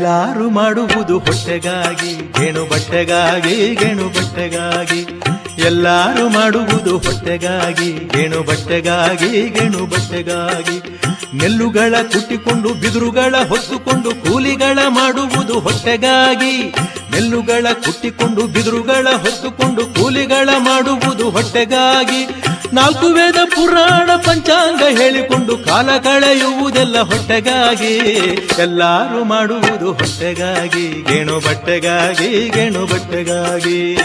ಎಲ್ಲಾರು ಮಾಡುವುದು ಹೊಟ್ಟೆಗಾಗಿ, ಗೇಣು ಬಟ್ಟೆಗಾಗಿ, ಗೇಣು ಬಟ್ಟೆಗಾಗಿ. ಎಲ್ಲಾರು ಮಾಡುವುದು ಹೊಟ್ಟೆಗಾಗಿ, ಗೇಣು ಬಟ್ಟೆಗಾಗಿ, ಗೇಣು ಬಟ್ಟೆಗಾಗಿ. ನೆಲ್ಲುಗಳ ಕುಟ್ಟಿಕೊಂಡು ಬಿದುರುಗಳ ಹೊತ್ತುಕೊಂಡು ಕೂಲಿಗಳ ಮಾಡುವುದು ಹೊಟ್ಟೆಗಾಗಿ. ನೆಲ್ಲುಗಳ ಕುಟ್ಟಿಕೊಂಡು ಬಿದುರುಗಳ ಹೊತ್ತುಕೊಂಡು ಕೂಲಿಗಳ ಮಾಡುವುದು ಹೊಟ್ಟೆಗಾಗಿ. ನಾಲ್ಕು ವೇದ ಪುರಾಣ ಪಂಚಾಂಗ ಹೇಳಿಕೊಂಡು ಕಾಲ ಕಳೆಯುವುದೆಲ್ಲ ಹೊಟ್ಟೆಗಾಗಿ. ಎಲ್ಲಾರು ಮಾಡುವುದು ಹೊಟ್ಟೆಗಾಗಿ, ಗೇಣು ಬಟ್ಟೆಗಾಗಿ, ಗೇಣು ಬಟ್ಟೆಗಾಗಿ.